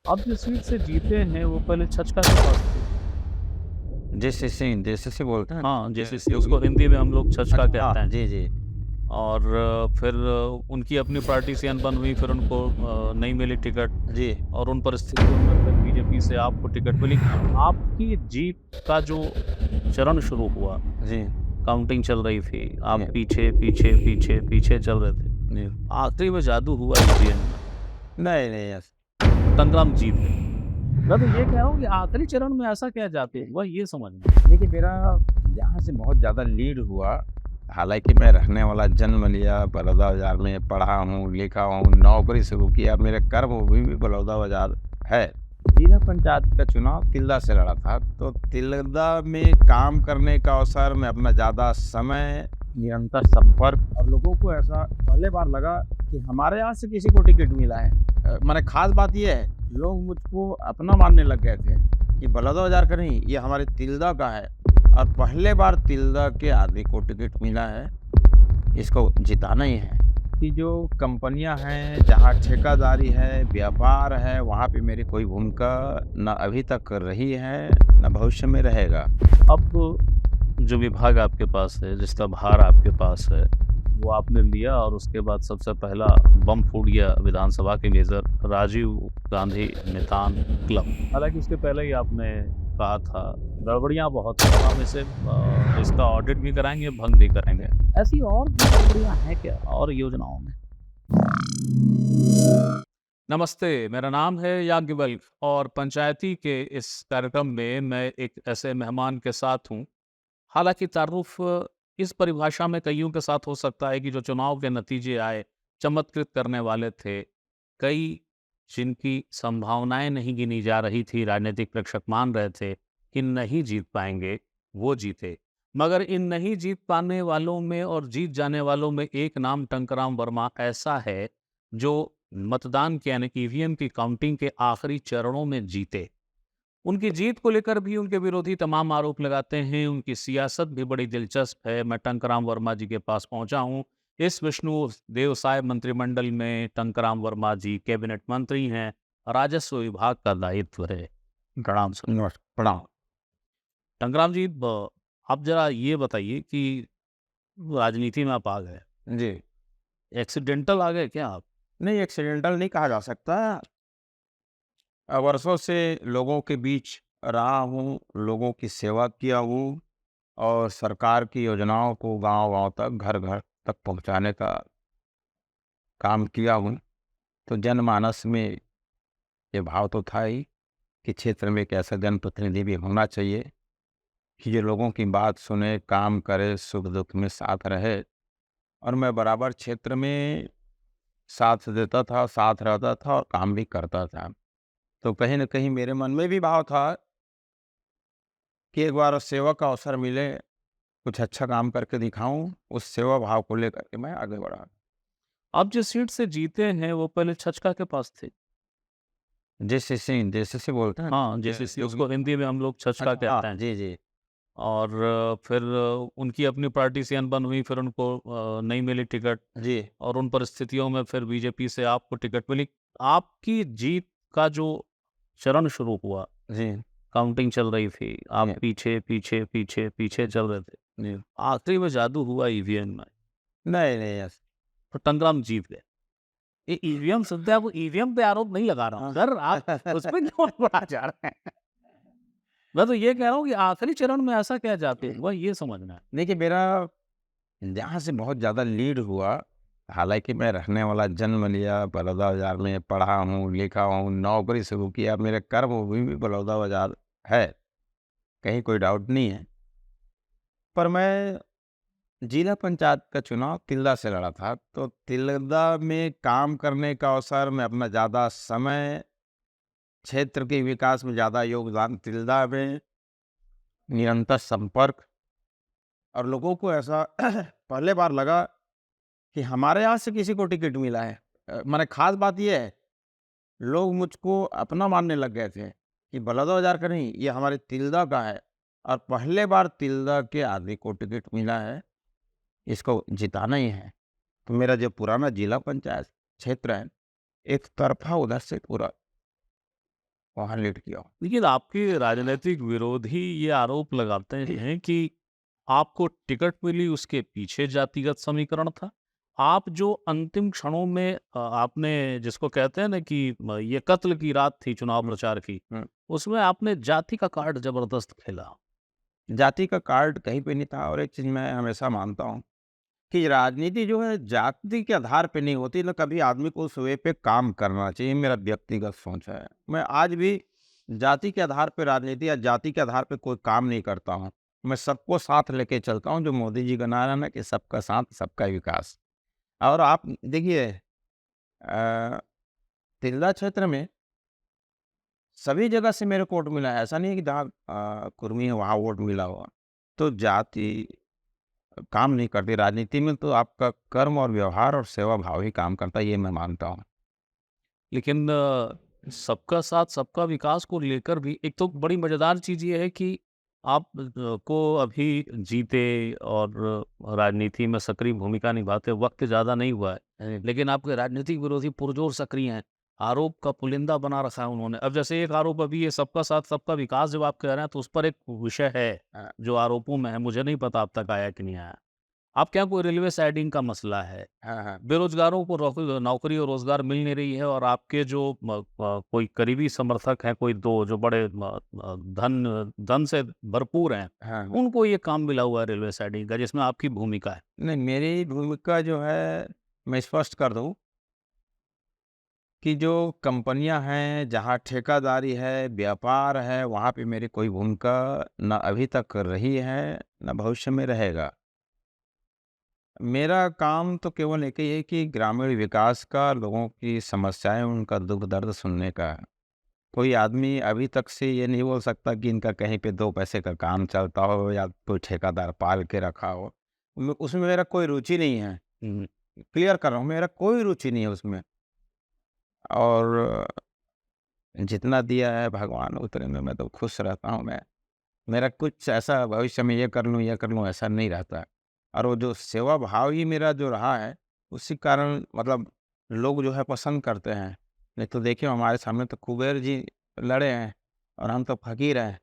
आप जिस सीट से जीते हैं वो पहले छचका के पास थे। जेसीसी बोलते हैं? हाँ, जेसीसी योगी। उसको हिंदी में हम लोग छचका अच्छा, हाँ, कहते हैं। जी, जी। और फिर उनकी अपनी पार्टी से अनबन हुई, फिर उनको नहीं मिली टिकट जी, और उन परिस्थितियों में फिर बीजेपी से आपको टिकट मिली। आपकी जीत का जो चरण शुरू हुआ, जी, काउंटिंग चल रही थी, आप जी, पीछे, पीछे, पीछे, पीछे चल रहे थे। जी। आखिरी में जादू हुआ ईवीएम में, नहीं, नहीं, संग्राम जीत गए। मैं तो ये कह रहा हूँ कि आखिरी चरण में ऐसा क्या जादू हुआ, ये समझना है। देखिए, मेरा यहाँ से बहुत ज़्यादा लीड हुआ। हालाँकि मैं रहने वाला, जन्म लिया बलौदाबाजार में, पढ़ा हूँ, लिखा हूँ, नौकरी शुरू किया, मेरे कर्मभूमि भी बलौदाबाजार है। जिला पंचायत का चुनाव तिल्दा से लड़ा था, तो तिल्दा में काम करने का अवसर में अपना ज़्यादा समय, निरंतर संपर्क, और लोगों को ऐसा पहले बार लगा कि हमारे यहाँ से किसी को टिकट मिला है। माने ख़ास बात ये है, लोग मुझको अपना मानने लग गए थे कि बलौदाबाजार का नहीं, ये हमारे तिल्दा का है, और पहले बार तिल्दा के आदमी को टिकट मिला है। इसको जिताना ही है कि जो कंपनियां हैं, जहां ठेकेदारी है, व्यापार है, वहां पे मेरी कोई भूमिका न अभी तक रही है, न भविष्य में रहेगा। अब जो विभाग आपके पास है, जिसका भार आपके पास है, वो आपने लिया और उसके बाद सबसे पहला बम फूट गया विधानसभा के मेजर राजीव गांधी मैदान क्लब। हालाँकि उसके पहले ही आपने कहा था, गड़बड़ियाँ बहुत हैं, हम इसका ऑडिट भी कराएँगे, भंग भी करेंगे। ऐसी और भी गड़बड़ियाँ हैं क्या और योजनाओं में? नमस्ते, मेरा नाम है याज्ञवल्क्य और पंचायती के इस कार्यक्रम में मैं एक ऐसे मेहमान के साथ हूँ। हालाँकि तारुफ़ इस परिभाषा में कइयों के साथ हो सकता है कि जो चुनाव के नतीजे आए, चमत्कृत करने वाले थे। कई जिनकी संभावनाएँ नहीं गिनी जा रही थी, राजनीतिक प्रेक्षक मान रहे थे कि नहीं जीत पाएँगे, वो जीते। मगर इन नहीं जीत पाने वालों में और जीत जाने वालों में एक नाम टंकराम वर्मा ऐसा है, जो मतदान के यानी ईवीएम की काउंटिंग के आखिरी चरणों में जीते। उनकी जीत को लेकर भी उनके विरोधी तमाम आरोप लगाते हैं। उनकी सियासत भी बड़ी दिलचस्प है। मैं टंकराम वर्मा जी के पास पहुंचा हूं। इस विष्णु देव साय मंत्रिमंडल में टंकराम वर्मा जी कैबिनेट मंत्री हैं। राजस्व विभाग का दायित्व है। प्रणाम सर। नमस्कार, प्रणाम। टंकराम जी, आप जरा ये बताइए कि राजनीति में आप आ गए, जी। एक्सीडेंटल आ गए क्या आप? नहीं, एक्सीडेंटल नहीं कहा जा सकता। वर्षों से लोगों के बीच रहा हूँ, लोगों की सेवा किया हूँ, और सरकार की योजनाओं को गांव-गांव तक, घर-घर तक पहुंचाने का काम किया हूँ। तो जनमानस में ये भाव तो था ही कि क्षेत्र में एक ऐसा जनप्रतिनिधि भी होना चाहिए कि जो लोगों की बात सुने, काम करे, सुख-दुख में साथ रहे। और मैं बराबर क्षेत्र में साथ देता था, साथ रहता था और काम भी करता था। तो कहीं न कहीं मेरे मन में भी भाव था कि एक बार सेवा का अवसर मिले, कुछ अच्छा काम करके दिखाऊँ, उस सेवा भाव को लेकर के मैं आगे बढ़ा। आप जिस सीट से जीते हैं वो पहले छचका के पास थे। जेसीसी बोलते हैं? हाँ, ये जेसीसी योगी। उसको हिंदी में हम लोग छचका अच्छा, हाँ, कहते हैं। जी, जी। और फिर उनकी अपनी पार्टी से अनबन हुई, फिर उनको नहीं मिली टिकट जी, और उन परिस्थितियों में फिर बीजेपी से आपको टिकट मिली। आपकी जीत का जो चरण शुरू हुआ, जी, काउंटिंग चल रही थी, जी, आप पीछे, पीछे, पीछे, पीछे चल रहे थे। जी। आखिरी में जादू हुआ ईवीएम में, नहीं, नहीं, तो टंगराम जीत गए। ये ईवीएम सुनते हैं, वो ईवीएम पे आरोप नहीं लगा रहा हूँ। हाँ। सर, आप उस पे क्यों बढ़ा जा रहे हैं? मैं तो ये कह रहा हूँ कि आखिरी चरण में ऐसा क्या जादू हुआ, ये समझना है। देखिए, मेरा यहाँ से बहुत ज़्यादा लीड हुआ। हालाँकि मैं रहने वाला, जन्म लिया बलौदाबाजार में, पढ़ा हूँ, लिखा हूँ, नौकरी शुरू किया, मेरे कर्मभूमि भी बलौदाबाजार है, कहीं कोई डाउट नहीं है। पर मैं जिला पंचायत का चुनाव तिल्दा से लड़ा था, तो तिल्दा में काम करने का अवसर में अपना ज़्यादा समय, क्षेत्र के विकास में ज़्यादा योगदान, तिल्दा में निरंतर संपर्क, और लोगों को ऐसा पहले बार लगा कि हमारे यहाँ से किसी को टिकट मिला है। माने ख़ास बात ये है, लोग मुझको अपना मानने लग गए थे कि बलौदाबाजार का नहीं, ये हमारे तिल्दा का है, और पहले बार तिल्दा के आदमी को टिकट मिला है, इसको जिताना ही है। तो मेरा जो पुराना जिला पंचायत क्षेत्र है, एक तरफ़ा उधर से पूरा वहाँ लीड किया हूँ। लेकिन आपके राजनीतिक विरोधी ये आरोप लगाते हैं कि आपको टिकट मिली उसके पीछे जातिगत समीकरण था। आप जो अंतिम क्षणों में आपने जिसको कहते हैं ना कि ये कत्ल की रात थी चुनाव हुँ, प्रचार की, हुँ। उसमें आपने जाति का कार्ड ज़बरदस्त खेला। जाति का कार्ड कहीं पे नहीं था और एक चीज़ मैं हमेशा मानता हूँ कि राजनीति जो है जाति के आधार पे नहीं होती, ना कभी आदमी को उस वे पे काम करना चाहिए, मेरा व्यक्तिगत सोच है। मैं आज भी जाति के आधार पे राजनीति या जाति के आधार पे कोई काम नहीं करता हूँ। मैं सबको साथ लेके चलता हूँ, जो मोदी जी का नारा है ना कि सबका साथ, सबका विकास। और आप देखिए तिल्दा क्षेत्र में सभी जगह से मेरे को वोट मिला है, ऐसा नहीं है कि जहाँ कुर्मी है वहाँ वोट मिला होगा। तो जाति काम नहीं करती, राजनीति में तो आपका कर्म और व्यवहार और सेवा भाव ही काम करता है, ये मैं मानता हूँ। लेकिन सबका साथ सबका विकास को लेकर भी एक तो बड़ी मज़ेदार चीज़ ये है कि आप को अभी जीते और राजनीति में सक्रिय भूमिका निभाते वक्त ज़्यादा नहीं हुआ है, लेकिन आपके राजनीतिक विरोधी पुरजोर सक्रिय हैं। आरोप का पुलिंदा बना रखा है उन्होंने। अब जैसे एक आरोप अभी ये सबका साथ सबका विकास जब आप कह रहे हैं तो उस पर एक विषय है हाँ, जो आरोपों में है, मुझे नहीं पता अब तक आया कि नहीं आया। आपके यहाँ कोई रेलवे साइडिंग का मसला है, हाँ, हाँ। बेरोज़गारों को नौकरी और रोज़गार मिल नहीं रही है और आपके जो कोई करीबी समर्थक हैं, कोई 2 जो बड़े धन से भरपूर हैं, हाँ, हाँ। उनको ये काम मिला हुआ है रेलवे साइडिंग का जिसमें आपकी भूमिका है। नहीं, मेरी भूमिका जो है मैं स्पष्ट कर दूँ कि जो कंपनियाँ हैं, जहाँ ठेकेदारी है, व्यापार है, वहाँ पे मेरी कोई भूमिका ना अभी तक रही है, ना भविष्य में रहेगा। मेरा काम तो केवल एक ही है कि ग्रामीण विकास का, लोगों की समस्याएँ, उनका दुःख दर्द सुनने का है। कोई आदमी अभी तक से ये नहीं बोल सकता कि इनका कहीं पे 2 पैसे का काम चलता हो या कोई ठेकेदार पाल के रखा हो। उसमें मेरा कोई रुचि नहीं है। हुँ, क्लियर कर रहा हूँ, मेरा कोई रुचि नहीं है उसमें। और जितना दिया है भगवान उतने में मैं तो खुश रहता हूँ मैं। मेरा कुछ ऐसा भविष्य में ये कर लूँ, ऐसा नहीं रहता है। और वो जो सेवा भाव ही मेरा जो रहा है, उसी कारण मतलब लोग जो है पसंद करते हैं। नहीं तो देखिए हमारे सामने तो कुबेर जी लड़े हैं और हम तो फ़कीर हैं।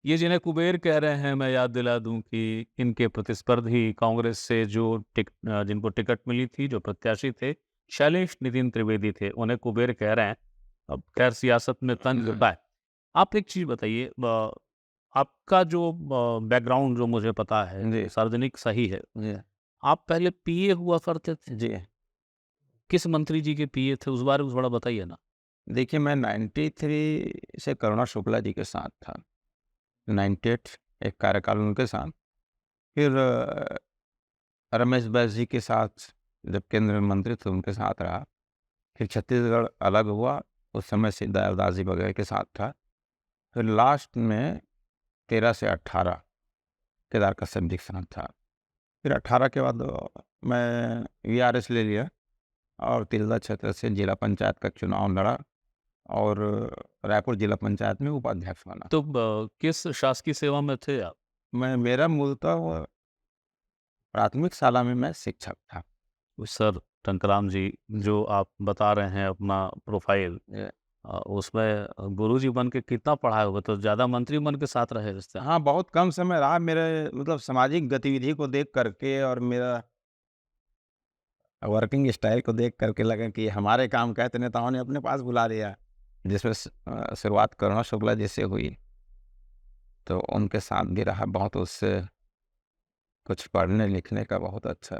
ये जिन्हें कुबेर कह रहे हैं मैं याद दिला दूँ कि इनके प्रतिस्पर्धी कांग्रेस से जो जिनको टिकट मिली थी, जो प्रत्याशी थे, शैलेश नितिन त्रिवेदी थे, उन्हें कुबेर कह रहे हैं। अब खैर सियासत में तंज होता है। आप एक चीज़ बताइए आपका जो बैकग्राउंड जो मुझे पता है, जी, सार्वजनिक सही है। जी, आप पहले पीए हुआ करते थे? जी। किस मंत्री जी के पीए थे? उस बारे में थोड़ा बताइए ना। देखिए मैं 93 से करुणा शुक्ला जी के साथ था। 98 एक कार्यकाल उनके साथ। फिर रमेश बैस जी के साथ जब केंद्रीय मंत्री थे उनके साथ रहा। फिर छत्तीसगढ़ अलग हुआ, उस समय से दयालदास जी वगैरह के साथ था। फिर लास्ट में 13 से 18 केदार कश्यप जी के साथ था। फिर 18 के बाद मैं वीआरएस ले लिया और तिल्दा क्षेत्र से जिला पंचायत का चुनाव लड़ा और रायपुर जिला पंचायत में उपाध्यक्ष बना। तो किस शासकीय सेवा में थे आप? मेरा मूलतः प्राथमिक शाला में मैं शिक्षक था। सर टंकराम जी, जो आप बता रहे हैं अपना प्रोफ़ाइल उसमें गुरुजी बन के कितना पढ़ाए होंगे? तो ज़्यादा मंत्री बन के साथ रहे रिश्ते में? हाँ, बहुत कम समय रहा मेरे मतलब सामाजिक गतिविधि को देख कर के और मेरा वर्किंग स्टाइल को देख कर के लगा कि हमारे काम कहते नेताओं ने अपने पास बुला लिया। जिसमें शुरुआत करुणा शुक्ला जी से हुई, तो उनके साथ भी रहा बहुत, उससे कुछ पढ़ने-लिखने का बहुत अच्छा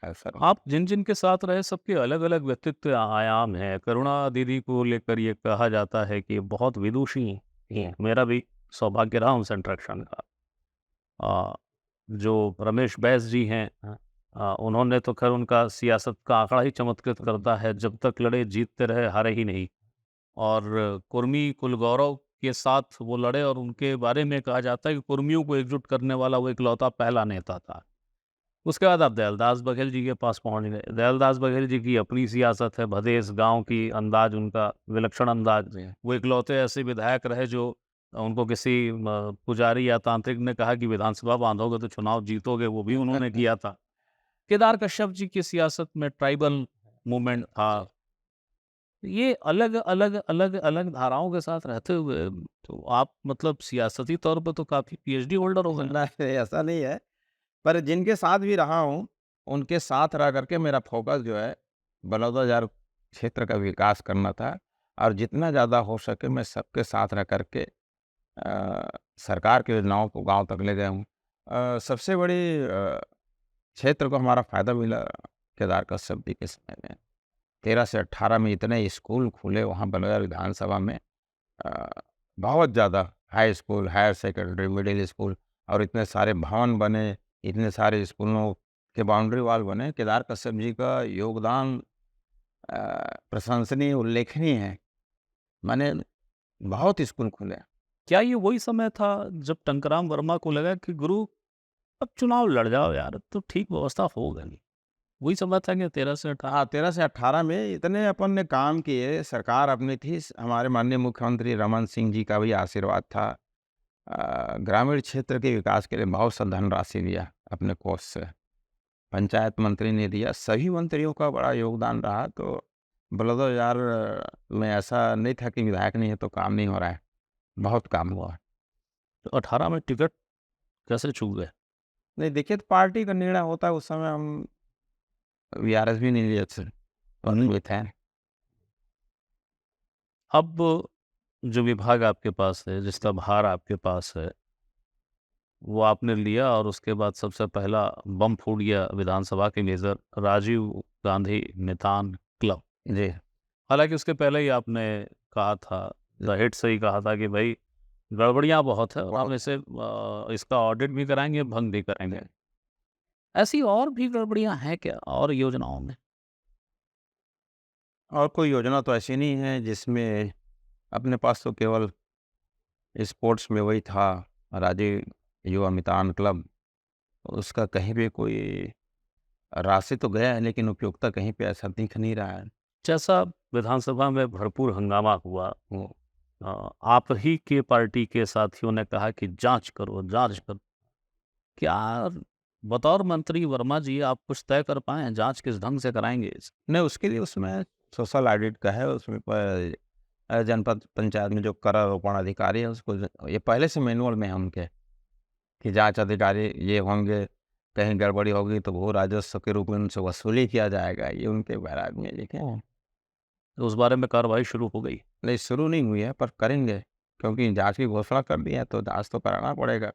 अवसर। आप जिन-जिन के साथ रहे सबके अलग-अलग व्यक्तित्व आयाम हैं। करुणा दीदी को लेकर ये कहा जाता है कि बहुत विदुषी हैं। मेरा भी सौभाग्य रहा उनसे इंटरेक्शन का। अ, जो रमेश बैस जी हैं उन्होंने तो ख़ैर उनका सियासत का आंकड़ा ही चमत्कृत करता है, जब तक लड़े जीतते रहे, हारे ही नहीं। और कुर्मी कुलगौरव के साथ वो लड़े और उनके बारे में कहा जाता है कि कुर्मियों को एकजुट करने वाला वो इकलौता पहला नेता था। उसके बाद आप दयालदास बघेल जी के पास पहुँच गए। दयालदास बघेल जी की अपनी सियासत है, भदेस गाँव की अंदाज़ उनका विलक्षण अंदाज़। जी। वो इकलौते ऐसे विधायक रहे जो उनको किसी पुजारी या तांत्रिक ने कहा कि विधानसभा बाँधोगे तो चुनाव जीतोगे, वो भी उन्होंने किया था। केदार कश्यप जी की सियासत में ट्राइबल मूवमेंट था। ये अलग धाराओं के साथ रहते हुए तो आप मतलब सियासती तौर पे तो काफ़ी पीएचडी होल्डर हो गए। नहीं, ऐसा नहीं है, पर जिनके साथ भी रहा हूँ, उनके साथ रह करके मेरा फ़ोकस जो है, बलौदाबाजार क्षेत्र का विकास करना था और जितना ज़्यादा हो सके मैं सबके साथ रह करके सरकार की योजनाओं को गाँव तक ले गया हूँ। सबसे बड़ी क्षेत्र को हमारा फ़ायदा मिला केदार कश्यप जी के समय में। 13 से 18 में इतने स्कूल खुले वहाँ बलौदाबाजार विधानसभा में, अ, बहुत ज़्यादा high school, higher secondary, middle school और इतने सारे भवन बने, इतने सारे स्कूलों के बाउंड्री वॉल बने। केदार कश्यप जी का योगदान अ, प्रशंसनीय, उल्लेखनीय है। माने बहुत स्कूल खुले। क्या ये वही समय था जब टंकराम वर्मा को लगा कि गुरु अब चुनाव लड़ जाओ यार, अब तो ठीक व्यवस्था हो गई। वही समय था कि 13 से 18? हाँ, 13 से 18 में इतने अपन ने काम किए, सरकार अपनी थी, हमारे माननीय मुख्यमंत्री रमन सिंह जी का भी आशीर्वाद था। ग्रामीण क्षेत्र के विकास के लिए बहुत सा धनराशि दिया अपने कोष से। पंचायत मंत्री ने दिया, सभी मंत्रियों का बड़ा योगदान रहा। तो बलौदाबाजार में ऐसा नहीं था कि विधायक नहीं है तो काम नहीं हो रहा है, बहुत काम हुआ। तो 18 में टिकट कैसे छूट गए? नहीं देखिए, तो पार्टी का निर्णय होता है, उस समय हम वीआरएस भी नहीं लिए थे, हुए थे। अब जो विभाग आपके पास है, जिसका भार आपके पास है, वो आपने लिया और उसके बाद सबसे पहला बम फूट गया विधानसभा के मेजर राजीव गांधी निदान क्लब। जी, हालाँकि उसके पहले ही आपने कहा था, ज़ाहिर से ही कहा था कि भई गड़बड़ियाँ बहुत है और हम बहुत। इसे इसका ऑडिट भी कराएँगे, भंग भी करेंगे। ऐसी और भी गड़बड़ियाँ हैं क्या और योजनाओं में? और कोई योजना तो ऐसी नहीं है जिसमें, अपने पास तो केवल स्पोर्ट्स में वही था, राजीव युवा मितान क्लब। उसका कहीं भी कोई राशि तो गया है लेकिन उपयोगिता कहीं पे ऐसा दिख नहीं रहा है। जैसा विधानसभा में भरपूर हंगामा हुआ, आप ही के पार्टी के साथियों ने कहा कि जाँच करो, जाँच करो। क्या बतौर मंत्री वर्मा जी आप कुछ तय कर पाएँ हैं, जाँच किस ढंग से कराएँगे इस? नहीं, उसके लिए उसमें सोशल ऑडिट का है, उसमें जनपद पंचायत में जो करारोपण अधिकारी है उसको ये पहले से मैनुअल में है उनके, कि जाँच अधिकारी ये होंगे, कहीं गड़बड़ी होगी तो भू राजस्व के रूप में उनसे वसूली किया जाएगा, ये उनके बैराग में लिखे हैं। तो उस बारे में कार्रवाई शुरू हो गई। नहीं, शुरू नहीं हुई है पर करेंगे, क्योंकि जाँच की घोषणा कर दी है तो जाँच तो कराना पड़ेगा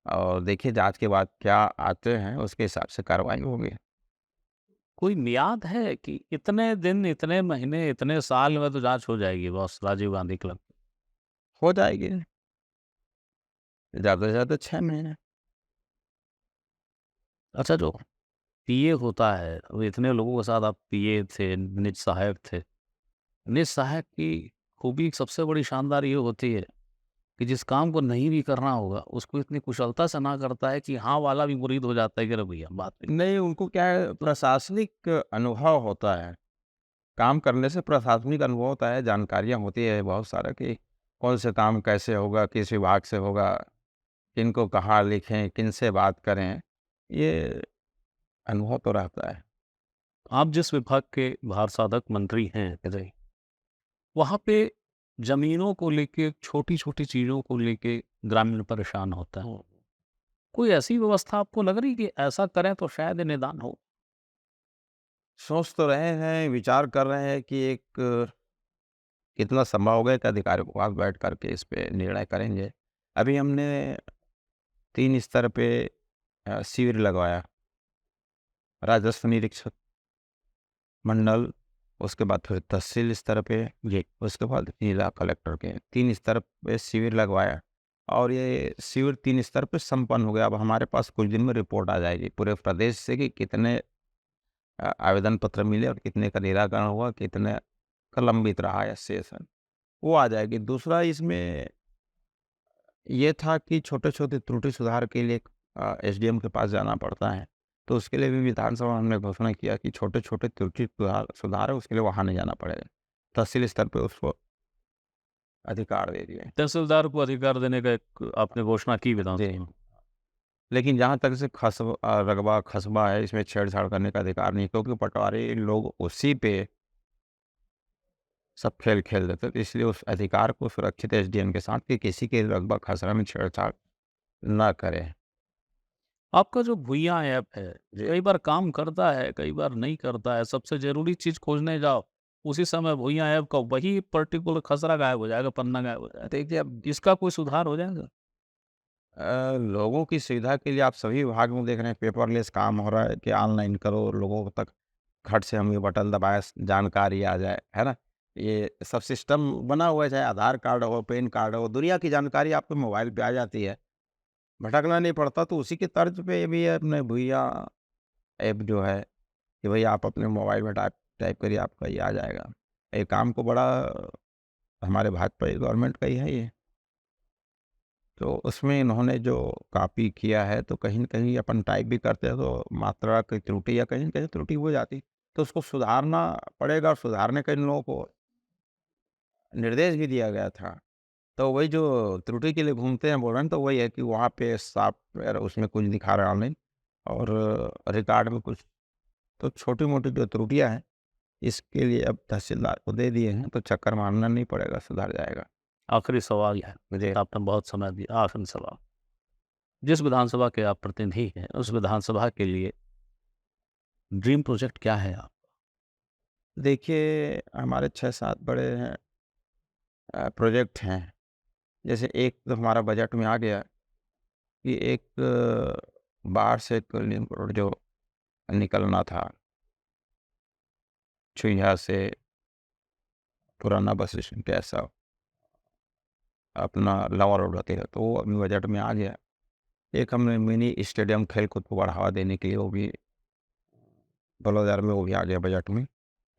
और देखिए जाँच के बाद क्या आते हैं उसके हिसाब से कार्रवाई होगी। कोई मियाद है कि इतने दिन, इतने महीने, इतने साल में तो जाँच हो जाएगी बॉस राजीव गांधी क्लब? हो जाएगी, ज़्यादा से ज़्यादा 6 महीने। अच्छा, जो पीए होता है, वो इतने लोगों के साथ आप पीए थे, निज सहायक थे। निज सहायक की खूबी सबसे बड़ी शानदार ये होती है कि जिस काम को नहीं भी करना होगा, उसको इतनी कुशलता से ना करता है कि हाँ वाला भी मुरीद हो जाता है कि अरे भैया बात नहीं। नहीं, उनको क्या है, प्रशासनिक अनुभव होता है। काम करने से प्रशासनिक अनुभव होता है, जानकारियाँ होती है बहुत सारा कि कौन से काम कैसे होगा, किस विभाग से होगा, किनको कहाँ लिखें, किनसे बात करें, ये अनुभव तो रहता है। आप जिस विभाग के भार साधक मंत्री हैं अजय, वहाँ पे ज़मीनों को लेके, छोटी-छोटी चीज़ों को लेके ग्रामीण परेशान होता है। कोई ऐसी व्यवस्था आपको लग रही कि ऐसा करें तो शायद ये निदान हो? सोच तो रहे हैं, विचार कर रहे हैं कि एक कितना संभव होगा एक अधिकारियों के पास बैठ करके इस पे निर्णय करेंगे। अभी हमने 3 स्तर पे शिविर लगवाया, राजस्व निरीक्षक, मंडल, उसके बाद फिर तहसील स्तर पे, जी। उसके बाद जिला कलेक्टर के 3 स्तर पे शिविर लगवाया और ये शिविर 3 स्तर पे संपन्न हो गया। अब हमारे पास कुछ दिन में रिपोर्ट आ जाएगी पूरे प्रदेश से कि कितने आवेदन पत्र मिले और कितने का निराकरण हुआ, कितने का लंबित रहा या शेष है, वो आ जाएगी। दूसरा इसमें ये था कि छोटे-छोटे त्रुटि सुधार के लिए एसडीएम के पास जाना पड़ता है, तो उसके लिए भी विधानसभा में हमने घोषणा किया कि छोटे-छोटे त्रुटि सुधार है उसके लिए वहाँ नहीं जाना पड़ेगा। तहसील स्तर पे उसको अधिकार दे दिए। तहसीलदार को अधिकार देने का एक आपने घोषणा की जी, विधानसभा में। लेकिन जहाँ तक से रकबा, कस्बा है, इसमें छेड़छाड़ करने का अधिकार नहीं, क्योंकि पटवारी लोग उसी पे सब खेल खेल देते, तो इसलिए उस अधिकार को सुरक्षित है एसडीएम के साथ कि किसी के रकबा खसरा में छेड़छाड़ ना करें। आपका जो भुइयाँ ऐप है, जी। कई बार काम करता है, कई बार नहीं करता है। सबसे ज़रूरी चीज़ खोजने जाओ, उसी समय भुइयाँ ऐप का वही पर्टिकुलर खसरा गायब हो जाएगा, पन्ना गायब हो जाएगा। देखिए अब इसका कोई सुधार हो जाएगा? लोगों की सुविधा के लिए आप सभी विभाग में देख रहे हैं पेपरलेस काम हो रहा है कि ऑनलाइन करो, लोगों तक खट से हम ये बटन दबाए जानकारी आ जाए, है ना? ये सब सिस्टम बना हुआ है, चाहे आधार कार्ड हो, पैन कार्ड हो, दुनिया की जानकारी आपके मोबाइल पे आ जाती है। भटकना नहीं पड़ता, तो उसी के तर्ज पे ये भी है अपने भैया ऐप जो है कि भई आप अपने मोबाइल में टाइप टाइप करिए, आपका ये आ जाएगा। ये काम को बड़ा हमारे भाजपा गवर्नमेंट का ही है ये। तो उसमें इन्होंने जो कॉपी किया है, तो कहीं न कहीं अपन टाइप भी करते हैं तो मात्रा की त्रुटि या कहीं न कहीं त्रुटि हो जाती। तो उसको सुधारना पड़ेगा और सुधारने का इन लोगों को निर्देश भी दिया गया था। तो वही जो त्रुटि के लिए घूमते हैं बोल रहे हैं, तो वही है कि वहाँ पे सॉफ्टवेयर उसमें कुछ दिखा रहा है ऑनलाइन और रिकॉर्ड में कुछ, तो छोटी-मोटी जो त्रुटियाँ हैं, इसके लिए अब तहसीलदार को दे दिए हैं, तो चक्कर मारना नहीं पड़ेगा, सुधर जाएगा। आखिरी सवाल है, मुझे आपने बहुत समय दिया, आखिरी सवाल। जिस विधानसभा के आप प्रतिनिधि हैं, उस विधानसभा के लिए ड्रीम प्रोजेक्ट क्या है आप? देखिए हमारे 6-7 बड़े हैं प्रोजेक्ट हैं। जैसे एक तो हमारा बजट में आ गया कि एक बाढ़ से कल्याण रोड जो निकलना था, छुईहा से पुराना बस स्टैंड के ऐसा अपना लावा रोड होते है, तो वो अभी बजट में आ गया। एक हमने मिनी स्टेडियम खेल-कूद को बढ़ावा देने के लिए वो भी 16,000 में वो भी आ गया बजट में।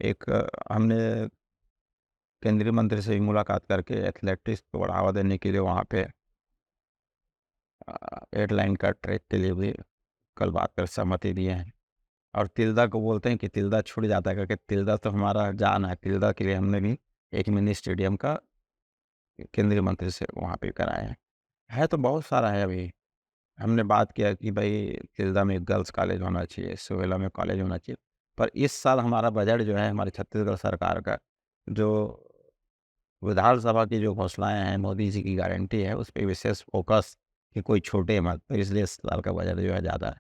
एक हमने केंद्रीय मंत्री से भी मुलाकात करके एथलेटिक्स को बढ़ावा देने के लिए वहाँ पे 8 लाइन का ट्रैक के लिए भी कल बात कर सहमति दिए हैं। और तिल्दा को बोलते हैं कि तिल्दा छूट जाता है, क्योंकि तिल्दा तो हमारा जान है। तिल्दा के लिए हमने भी एक मिनी स्टेडियम का केंद्रीय मंत्री से वहाँ पे कराए हैं। है तो बहुत सारा है अभी। हमने बात किया कि भई तिल्दा में गर्ल्स कॉलेज होना चाहिए, सोहेला में कॉलेज होना चाहिए। पर इस साल हमारा बजट जो है हमारी छत्तीसगढ़ सरकार का, जो विधानसभा की जो घोषणाएँ हैं, मोदी जी की गारंटी है, उस पे विशेष फ़ोकस कि कोई छूटे मत। तो इसलिए इस साल का बजट जो है ज़्यादा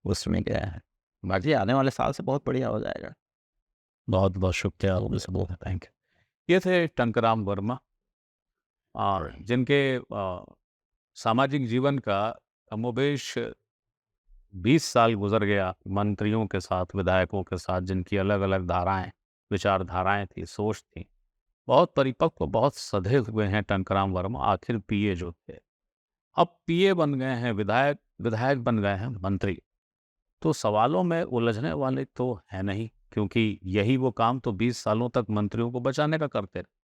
उसमें गया है। बाकी आने वाले साल से बहुत बढ़िया हो जाएगा। बहुत-बहुत शुक्रिया आपसे बोलने थैंक यू। ये थे टंकराम वर्मा और जिनके सामाजिक जीवन का कमोबेश 20 साल गुज़र गया मंत्रियों के साथ, विधायकों के साथ, जिनकी अलग-अलग धाराएँ, विचारधाराएँ थी, सोच थी। बहुत परिपक्व, बहुत सधे हुए हैं टंकराम वर्मा, आखिर पीए जो थे। अब पीए बन गए हैं विधायक, विधायक बन गए हैं मंत्री। तो सवालों में उलझने वाले तो है नहीं, क्योंकि यही वो काम तो 20 सालों तक मंत्रियों को बचाने का करते रहे।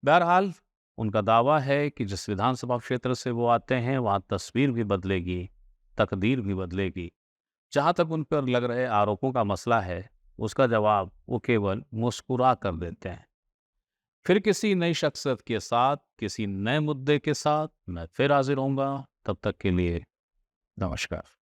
बहरहाल, उनका दावा है कि जिस विधानसभा क्षेत्र से वो आते हैं, वहाँ तस्वीर भी बदलेगी, तकदीर भी बदलेगी। जहाँ तक उन पर लग रहे आरोपों का मसला है, उसका जवाब वो केवल मुस्कुरा कर देते हैं। फिर किसी नई शख्सियत के साथ, किसी नए मुद्दे के साथ मैं फिर हाज़िर होऊँगा। तब तक के लिए नमस्कार।